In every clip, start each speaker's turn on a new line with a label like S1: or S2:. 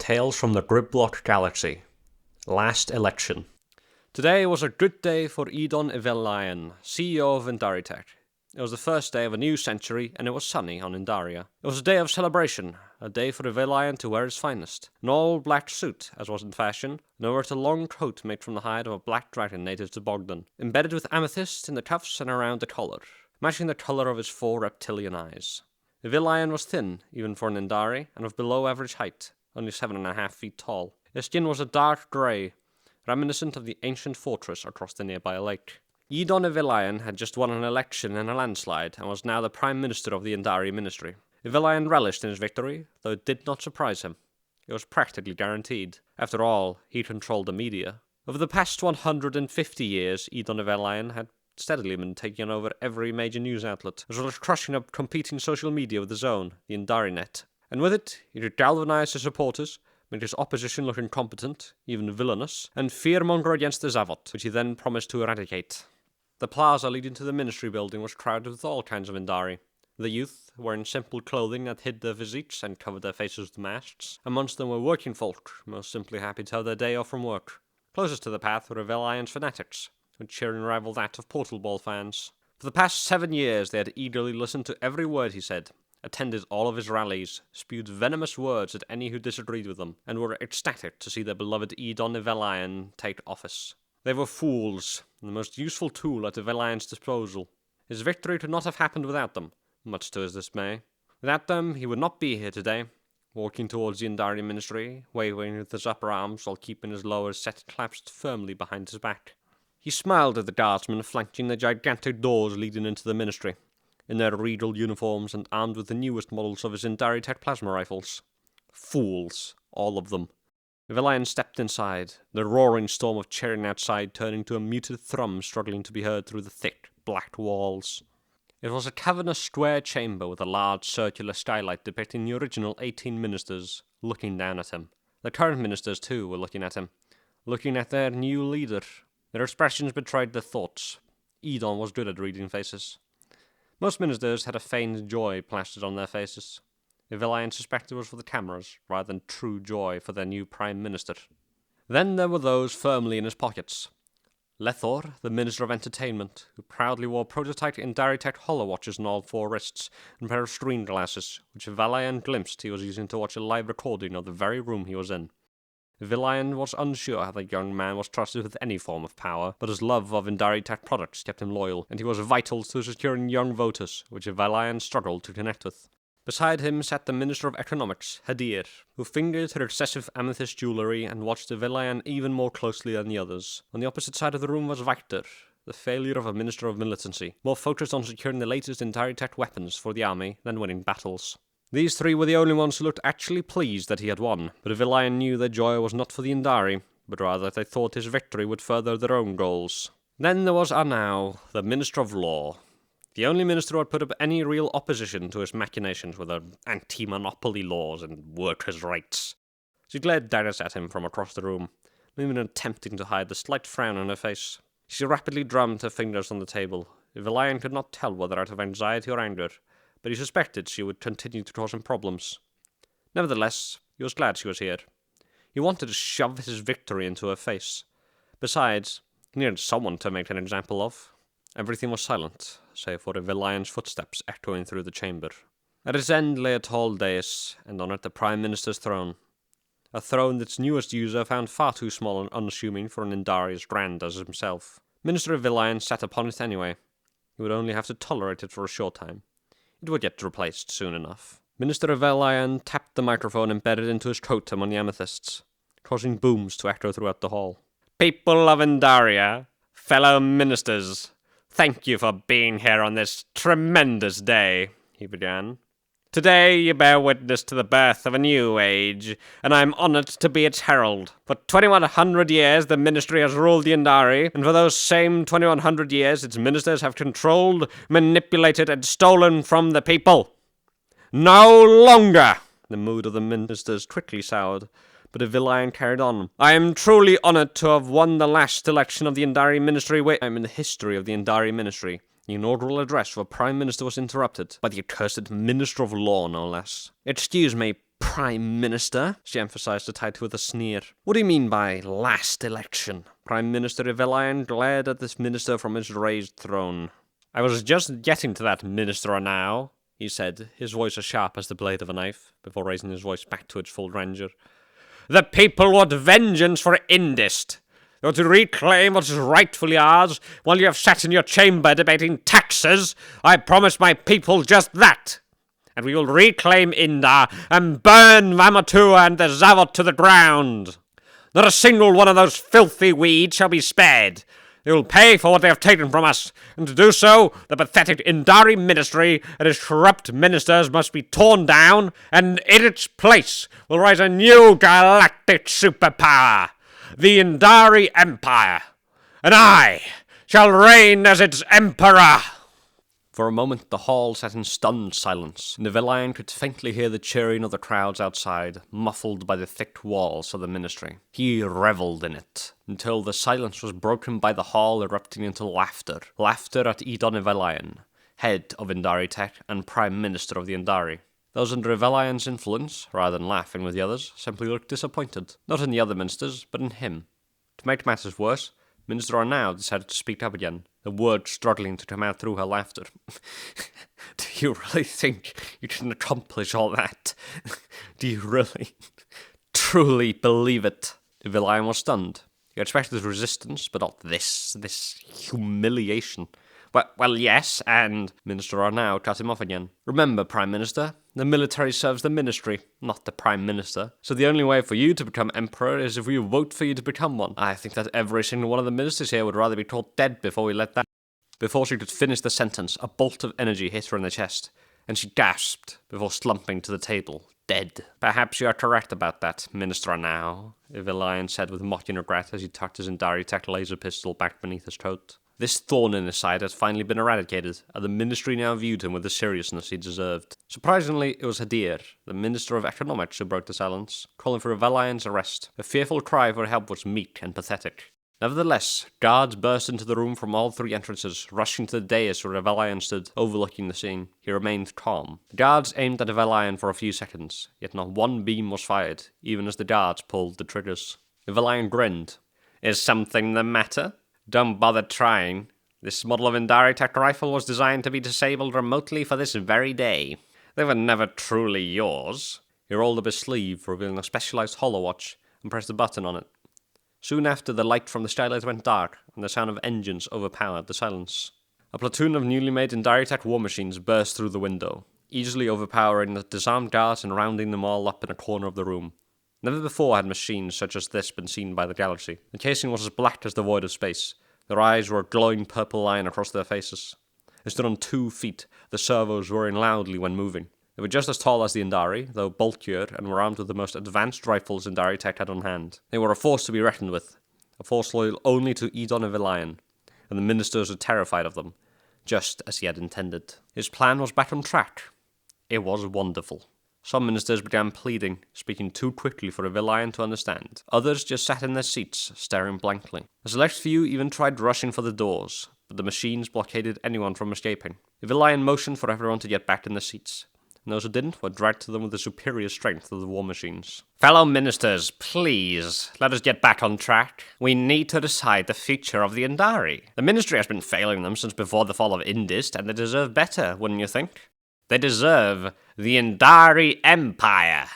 S1: Tales from the Griblock Galaxy. Last election. Today was a good day for Eedon Eviliian, CEO of Indari. It was the first day of a new century, and it was sunny on Indaria. It was a day of celebration, a day for Eviliian to wear his finest. An all-black suit, as was in fashion, and over it a long coat made from the hide of a black dragon native to Bogdan, embedded with amethyst in the cuffs and around the collar, matching the colour of his 4 reptilian eyes. Eviliian was thin, even for an Indari, and of below average height, only 7.5 feet tall. His skin was a dark grey, reminiscent of the ancient fortress across the nearby lake. Eedon Eviliian had just won an election in a landslide, and was now the Prime Minister of the Indari Minstry. Eviliian relished in his victory, though it did not surprise him. It was practically guaranteed. After all, he controlled the media. Over the past 150 years, Eedon Eviliian had steadily been taking over every major news outlet, as well as crushing up competing social media with his own, the IndariNet. And with it, he could galvanise his supporters, make his opposition look incompetent, even villainous, and fearmonger against the Zavot, which he then promised to eradicate. The plaza leading to the ministry building was crowded with all kinds of Indari. The youth, wearing simple clothing that hid their physiques and covered their faces with masks. Amongst them were working folk, most simply happy to have their day off from work. Closest to the path were Eviliian's fanatics, with cheering rival that of Portal Ball fans. For the past 7 years they had eagerly listened to every word he said, attended all of his rallies, spewed venomous words at any who disagreed with them, and were ecstatic to see their beloved Eedon Eviliian take office. They were fools, and the most useful tool at Eviliian's disposal. His victory could not have happened without them, much to his dismay. Without them, he would not be here today, walking towards the Indari Minstry, waving with his upper arms while keeping his lower set clasped firmly behind his back. He smiled at the guardsmen flanking the gigantic doors leading into the ministry, in their regal uniforms and armed with the newest models of his Indari plasma rifles. Fools, all of them. Eviliian stepped inside, the roaring storm of cheering outside turning to a muted thrum struggling to be heard through the thick, black walls. It was a cavernous square chamber with a large circular skylight depicting the original 18 ministers, looking down at him. The current ministers, too, were looking at him, looking at their new leader. Their expressions betrayed their thoughts. Eedon was good at reading faces. Most ministers had a feigned joy plastered on their faces. Eviliian suspected it was for the cameras, rather than true joy for their new Prime Minister. Then there were those firmly in his pockets. Lethor, the Minister of Entertainment, who proudly wore prototype Indari holowatches on all 4 wrists, and a pair of screen glasses, which Eviliian glimpsed he was using to watch a live recording of the very room he was in. Eviliian was unsure how the young man was trusted with any form of power, but his love of Indari products kept him loyal, and he was vital to securing young voters, which Eviliian struggled to connect with. Beside him sat the Minister of Economics, Hadir, who fingered her excessive amethyst jewellery and watched Eviliian even more closely than the others. On the opposite side of the room was Victor, the failure of a Minister of Militancy, more focused on securing the latest Indari weapons for the army than winning battles. These 3 were the only ones who looked actually pleased that he had won, but Eviliian knew their joy was not for the Indari, but rather that they thought his victory would further their own goals. Then there was Arnau, the Minister of Law, the only minister who had put up any real opposition to his machinations with her anti-monopoly laws and workers' rights. She glared daggers at him from across the room, even attempting to hide the slight frown on her face. She rapidly drummed her fingers on the table. Eviliian could not tell whether out of anxiety or anger, but he suspected she would continue to cause him problems. Nevertheless, he was glad she was here. He wanted to shove his victory into her face. Besides, he needed someone to make an example of. Everything was silent, save for Eviliian's footsteps echoing through the chamber. At its end lay a tall dais, and on it the Prime Minister's throne. A throne its newest user found far too small and unassuming for an Indari as grand as himself. Minister Eviliian sat upon it anyway. He would only have to tolerate it for a short time. It would get replaced soon enough. Minister Eviliian tapped the microphone embedded into his coat among the amethysts, causing booms to echo throughout the hall. People of Indaria, fellow ministers, thank you for being here on this tremendous day, he began. Today you bear witness to the birth of a new age, and I am honoured to be its herald. For 2100 years the ministry has ruled the Indari, and for those same 2100 years its ministers have controlled, manipulated, and stolen from the people. No longer! The mood of the ministers quickly soured, but Eviliian carried on. I am truly honoured to have won the last election of the Indari Minstry. I am in the history of the Indari Minstry. The inaugural address of a Prime Minister was interrupted by the accursed Minister of Law, no less. Excuse me, Prime Minister, she emphasized the title with a sneer. What do you mean by last election? Prime Minister Eviliian glared at this minister from his raised throne. I was just getting to that, Minister now, he said, his voice as sharp as the blade of a knife, before raising his voice back to its full grandeur. The people want vengeance for Indist. They want to reclaim what is rightfully ours, while you have sat in your chamber debating taxes. I promise my people just that. And we will reclaim Indar and burn Vamatua and the Zavot to the ground. Not a single one of those filthy weeds shall be spared. They will pay for what they have taken from us, and to do so, the pathetic Indari Minstry and its corrupt ministers must be torn down, and in its place will rise a new galactic superpower, the Indari Empire, and I shall reign as its emperor. For a moment the hall sat in stunned silence, and Eviliian could faintly hear the cheering of the crowds outside, muffled by the thick walls of the ministry. He revelled in it, until the silence was broken by the hall erupting into laughter. Laughter at Eedon Eviliian, head of Indari Tech and Prime Minister of the Indari. Those under Eviliian's influence, rather than laughing with the others, simply looked disappointed. Not in the other ministers, but in him. To make matters worse, Minister now decided to speak up again, the words struggling to come out through her laughter. Do you really think you can accomplish all that? Do you really, truly believe it? Eviliian was stunned. He expected resistance, but not this humiliation. Well, yes, and Minister Arnau cut him off again. Remember, Prime Minister, the military serves the ministry, not the Prime Minister. So the only way for you to become Emperor is if we vote for you to become one. I think that every single one of the ministers here would rather be caught dead before we let that. Before she could finish the sentence, a bolt of energy hit her in the chest, and she gasped before slumping to the table, dead. Perhaps you are correct about that, Minister Arnau, Eviliian said with mocking regret as he tucked his Indari Tech laser pistol back beneath his coat. This thorn in his side had finally been eradicated, and the ministry now viewed him with the seriousness he deserved. Surprisingly, it was Hadir, the Minister of Economics, who broke the silence, calling for Eviliian's arrest. The fearful cry for help was meek and pathetic. Nevertheless, guards burst into the room from all three entrances, rushing to the dais where Eviliian stood, overlooking the scene. He remained calm. The guards aimed at Eviliian for a few seconds, yet not one beam was fired, even as the guards pulled the triggers. Eviliian grinned. Is something the matter? Don't bother trying. This model of Indari Tech rifle was designed to be disabled remotely for this very day. They were never truly yours. He rolled up his sleeve, revealing a specialized holowatch, and pressed a button on it. Soon after, the light from the skylight went dark, and the sound of engines overpowered the silence. A platoon of newly made Indari Tech war machines burst through the window, easily overpowering the disarmed guards and rounding them all up in a corner of the room. Never before had machines such as this been seen by the galaxy. The casing was as black as the void of space. Their eyes were a glowing purple line across their faces. They stood on 2 feet, the servos roaring loudly when moving. They were just as tall as the Indari, though bulkier, and were armed with the most advanced rifles Indari Tech had on hand. They were a force to be reckoned with, a force loyal only to Eedon Eviliian, and the ministers were terrified of them, just as he had intended. His plan was back on track. It was wonderful. Some ministers began pleading, speaking too quickly for Eviliian to understand. Others just sat in their seats, staring blankly. A select few even tried rushing for the doors, but the machines blockaded anyone from escaping. Eviliian motioned for everyone to get back in their seats, and those who didn't were dragged to them with the superior strength of the war machines. Fellow ministers, please, let us get back on track. We need to decide the future of the Indari. The ministry has been failing them since before the fall of Indist, and they deserve better, wouldn't you think? They deserve the Indari Empire.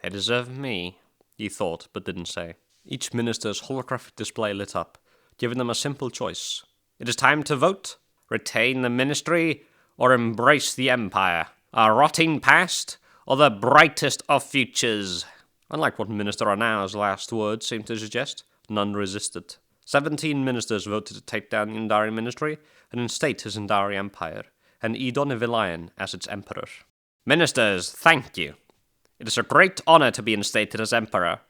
S1: They deserve me, he thought, but didn't say. Each minister's holographic display lit up, giving them a simple choice. It is time to vote. Retain the ministry, or embrace the empire. A rotting past, or the brightest of futures. Unlike what Minister Arnau's last words seemed to suggest, none resisted. 17 ministers voted to take down the Indari Minstry and instate his Indari Empire, and Eedon Eviliian as its emperor. Ministers, thank you. It is a great honor to be instated as emperor.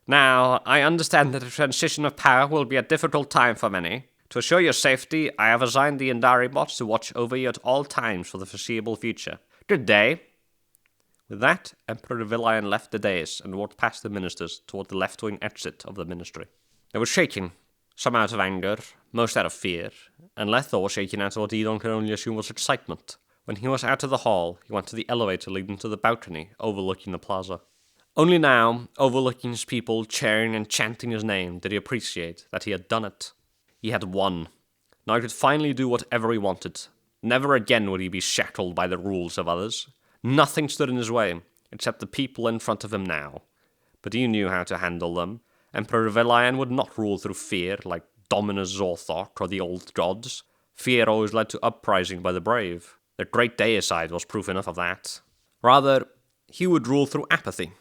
S1: Now, I understand that the transition of power will be a difficult time for many. To assure your safety, I have assigned the Indari bots to watch over you at all times for the foreseeable future. Good day. With that, Emperor Eviliian left the dais and walked past the ministers toward the left-wing exit of the ministry. They were shaking, some out of anger, most out of fear, and Lethor was shaking out what Eedon could only assume was excitement, When he was out of the hall, he went to the elevator leading to the balcony overlooking the plaza. Only now, overlooking his people cheering and chanting his name, did he appreciate that he had done it. He had won. Now he could finally do whatever he wanted. Never again would he be shackled by the rules of others. Nothing stood in his way, except the people in front of him now. But he knew how to handle them. Emperor Eviliian would not rule through fear, like Dominus Zorthok or the old gods. Fear always led to uprising by the brave. The great deicide was proof enough of that. Rather, he would rule through apathy.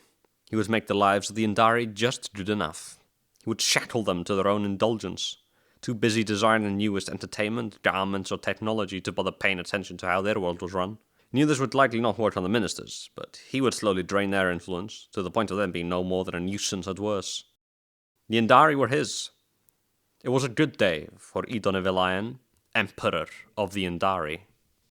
S1: He would make the lives of the Indari just good enough. He would shackle them to their own indulgence. Too busy designing the newest entertainment, garments, or technology to bother paying attention to how their world was run. He knew this would likely not work on the ministers, but he would slowly drain their influence, to the point of them being no more than a nuisance at worst. The Indari were his. It was a good day for Eedon Eviliian, Emperor of the Indari.